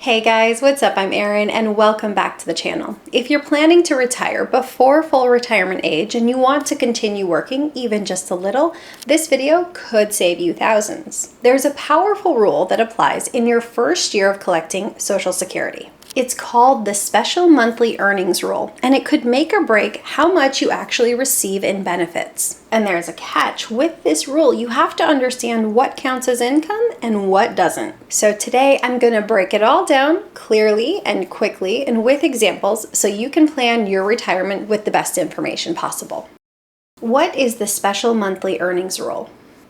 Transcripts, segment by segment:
Hey guys, what's up? I'm Erin and welcome back to the channel. If you're planning to retire before full retirement age and you want to continue working even just a little, this video could save you thousands. There's a powerful rule that applies in your first year of collecting Social Security. It's called the Special Monthly Earnings Rule, and it could make or break how much you actually receive in benefits. And there's a catch. With this rule, you have to understand what counts as income and what doesn't. So today, I'm going to break it all down clearly and quickly and with examples so you can plan your retirement with the best information possible. What is the Special Monthly Earnings Rule?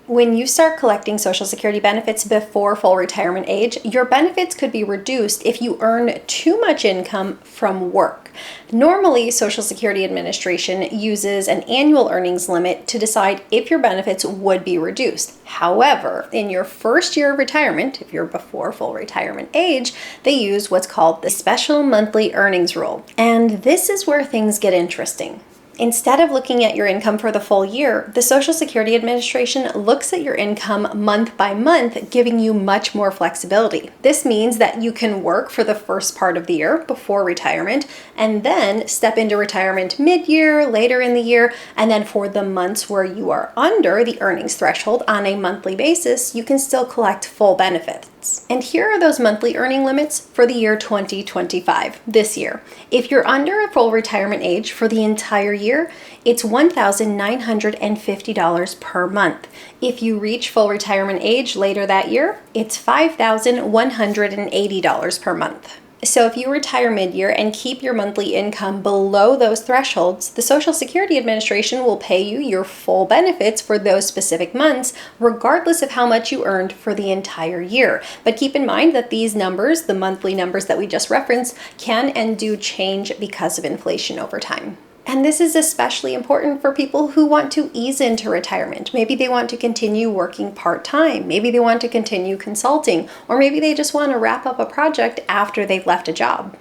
When you start collecting Social Security benefits before full retirement age, your benefits could be reduced if you earn too much income from work. Normally, Social Security Administration uses an annual earnings limit to decide if your benefits would be reduced. However, in your first year of retirement, if you're before full retirement age, they use what's called the Special Monthly Earnings Rule. And this is where things get interesting. Instead of looking at your income for the full year, the Social Security Administration looks at your income month by month, giving you much more flexibility. This means that you can work for the first part of the year before retirement, and then step into retirement mid-year, later in the year, and then for the months where you are under the earnings threshold on a monthly basis, you can still collect full benefits. And here are those monthly earning limits for the year 2025, this year. If you're under a full retirement age for the entire year, it's $1,950 per month. If you reach full retirement age later that year, it's $5,180 per month. So if you retire mid-year and keep your monthly income below those thresholds, the Social Security Administration will pay you your full benefits for those specific months, regardless of how much you earned for the entire year. But keep in mind that these numbers, the monthly numbers that we just referenced, can and do change because of inflation over time. And this is especially important for people who want to ease into retirement. Maybe they want to continue working part-time. Maybe they want to continue consulting, or maybe they just want to wrap up a project after they've left a job.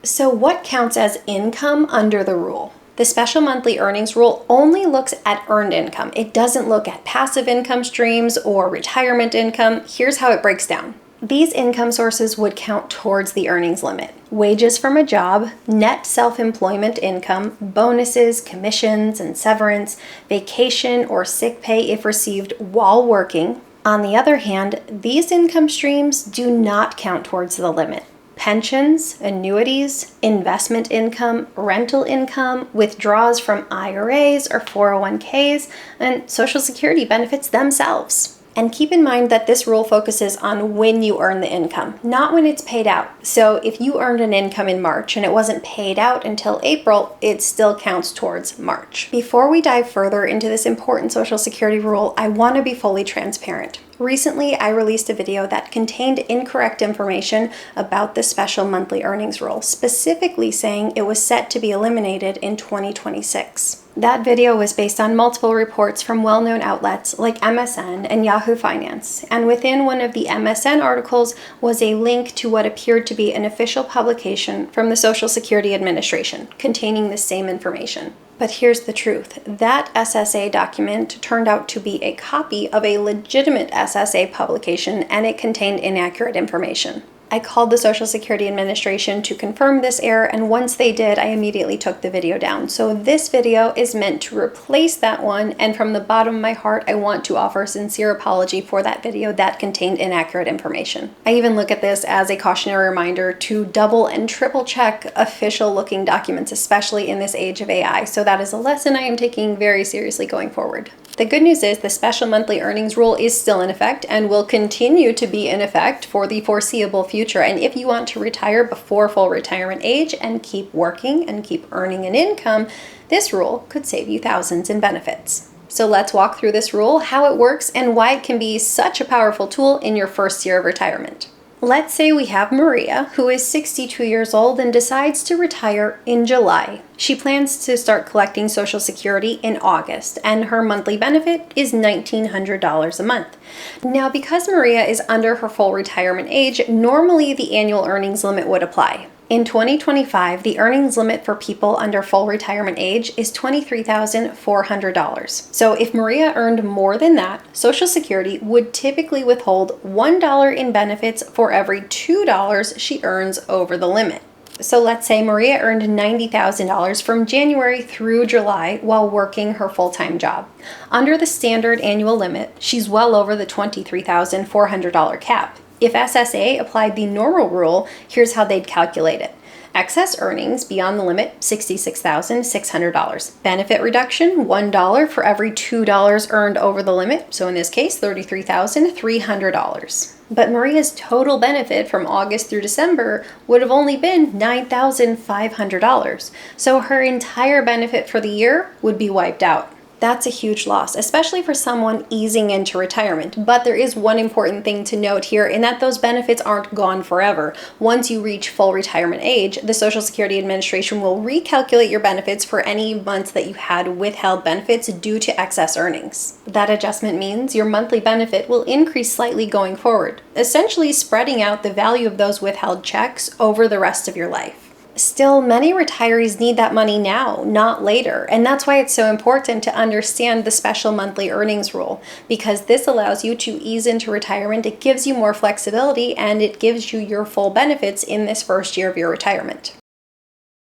So what counts as income under the rule? The Special Monthly Earnings Rule only looks at earned income. It doesn't look at passive income streams or retirement income. Here's how it breaks down. These income sources would count towards the earnings limit. Wages from a job, net self-employment income, bonuses, commissions, and severance, vacation or sick pay if received while working. On the other hand, these income streams do not count towards the limit. Pensions, annuities, investment income, rental income, withdrawals from IRAs or 401ks, and Social Security benefits themselves. And keep in mind that this rule focuses on when you earn the income, not when it's paid out. So if you earned an income in March and it wasn't paid out until April, it still counts towards March. Before we dive further into this important Social Security rule, I want to be fully transparent. Recently, I released a video that contained incorrect information about the Special Monthly Earnings Rule, specifically saying it was set to be eliminated in 2026. That video was based on multiple reports from well-known outlets like MSN and Yahoo Finance, and within one of the MSN articles was a link to what appeared to be an official publication from the Social Security Administration containing the same information. But here's the truth. That SSA document turned out to be a copy of a legitimate SSA publication, and it contained inaccurate information. I called the Social Security Administration to confirm this error, and once they did, I immediately took the video down. So this video is meant to replace that one, and from the bottom of my heart, I want to offer a sincere apology for that video that contained inaccurate information. I even look at this as a cautionary reminder to double and triple check official looking documents, especially in this age of AI. So that is a lesson I am taking very seriously going forward. The good news is the Special Monthly Earnings Rule is still in effect and will continue to be in effect for the foreseeable future. And if you want to retire before full retirement age and keep working and keep earning an income, this rule could save you thousands in benefits. So let's walk through this rule, how it works, and why it can be such a powerful tool in your first year of retirement. Let's say we have Maria, who is 62 years old and decides to retire in July. She plans to start collecting Social Security in August, and her monthly benefit is $1,900 a month. Now, because Maria is under her full retirement age, normally the annual earnings limit would apply. In 2025, the earnings limit for people under full retirement age is $23,400. So if Maria earned more than that, Social Security would typically withhold $1 in benefits for every $2 she earns over the limit. So let's say Maria earned $90,000 from January through July while working her full-time job. Under the standard annual limit, she's well over the $23,400 cap. If SSA applied the normal rule, here's how they'd calculate it. Excess earnings beyond the limit, $66,600. Benefit reduction, $1 for every $2 earned over the limit, so in this case, $33,300. But Maria's total benefit from August through December would have only been $9,500, so her entire benefit for the year would be wiped out. That's a huge loss, especially for someone easing into retirement. But there is one important thing to note here, in that those benefits aren't gone forever. Once you reach full retirement age, the Social Security Administration will recalculate your benefits for any months that you had withheld benefits due to excess earnings. That adjustment means your monthly benefit will increase slightly going forward, essentially spreading out the value of those withheld checks over the rest of your life. Still, many retirees need that money now, not later, and that's why it's so important to understand the special monthly earnings rule, because this allows you to ease into retirement, it gives you more flexibility, and it gives you your full benefits in this first year of your retirement.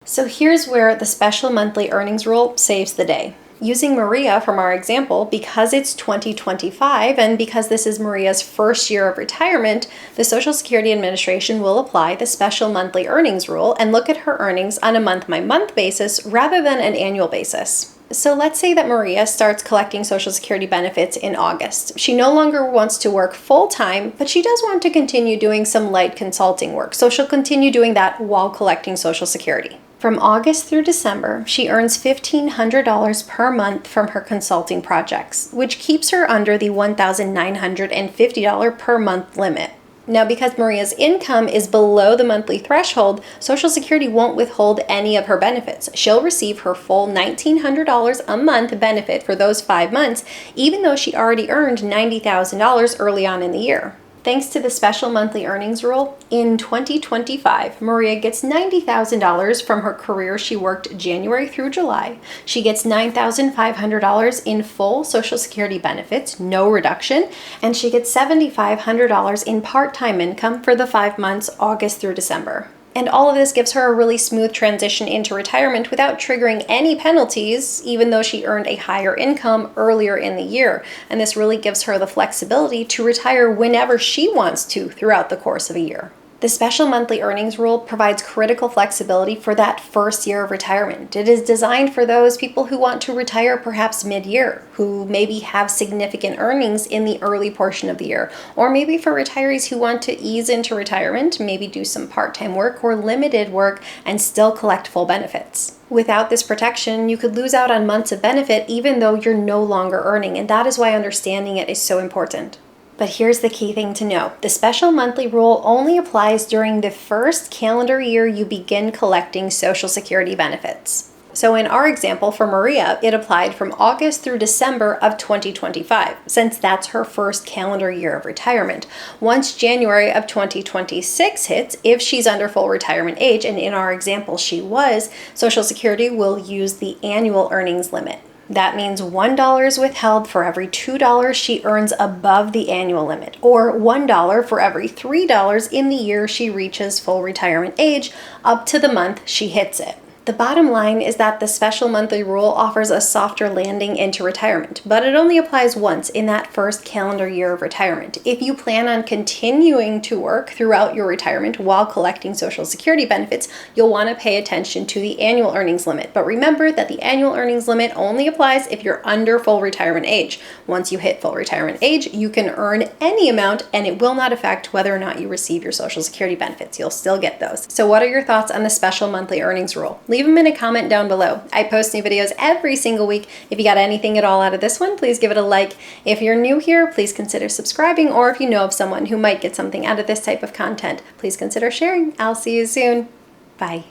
So here's where the special monthly earnings rule saves the day. Using Maria from our example, because it's 2025 and because this is Maria's first year of retirement, the Social Security Administration will apply the special monthly earnings rule and look at her earnings on a month-by-month basis rather than an annual basis. So let's say that Maria starts collecting Social Security benefits in August. She no longer wants to work full-time, but she does want to continue doing some light consulting work, so she'll continue doing that while collecting Social Security. From August through December, she earns $1,500 per month from her consulting projects, which keeps her under the $1,950 per month limit. Now, because Maria's income is below the monthly threshold, Social Security won't withhold any of her benefits. She'll receive her full $1,900 a month benefit for those 5 months, even though she already earned $90,000 early on in the year. Thanks to the special monthly earnings rule, in 2025, Maria gets $90,000 from her career she worked January through July. She gets $9,500 in full Social Security benefits, no reduction, and she gets $7,500 in part-time income for the 5 months August through December. And all of this gives her a really smooth transition into retirement without triggering any penalties, even though she earned a higher income earlier in the year. And this really gives her the flexibility to retire whenever she wants to throughout the course of a year. The special monthly earnings rule provides critical flexibility for that first year of retirement. It is designed for those people who want to retire perhaps mid-year, who maybe have significant earnings in the early portion of the year, or maybe for retirees who want to ease into retirement, maybe do some part-time work or limited work and still collect full benefits. Without this protection, you could lose out on months of benefit even though you're no longer earning, and that is why understanding it is so important. But here's the key thing to know. The special monthly rule only applies during the first calendar year you begin collecting Social Security benefits. So in our example for Maria, it applied from August through December of 2025, since that's her first calendar year of retirement. Once January of 2026 hits, if she's under full retirement age, and in our example she was, Social Security will use the annual earnings limit. That means $1 is withheld for every $2 she earns above the annual limit, or $1 for every $3 in the year she reaches full retirement age, up to the month she hits it. The bottom line is that the special monthly rule offers a softer landing into retirement, but it only applies once in that first calendar year of retirement. If you plan on continuing to work throughout your retirement while collecting Social Security benefits, you'll want to pay attention to the annual earnings limit. But remember that the annual earnings limit only applies if you're under full retirement age. Once you hit full retirement age, you can earn any amount and it will not affect whether or not you receive your Social Security benefits. You'll still get those. So what are your thoughts on the special monthly earnings rule? Leave them in a comment down below. I post new videos every single week. If you got anything at all out of this one, please give it a like. If you're new here, please consider subscribing, or if you know of someone who might get something out of this type of content, please consider sharing. I'll see you soon. Bye.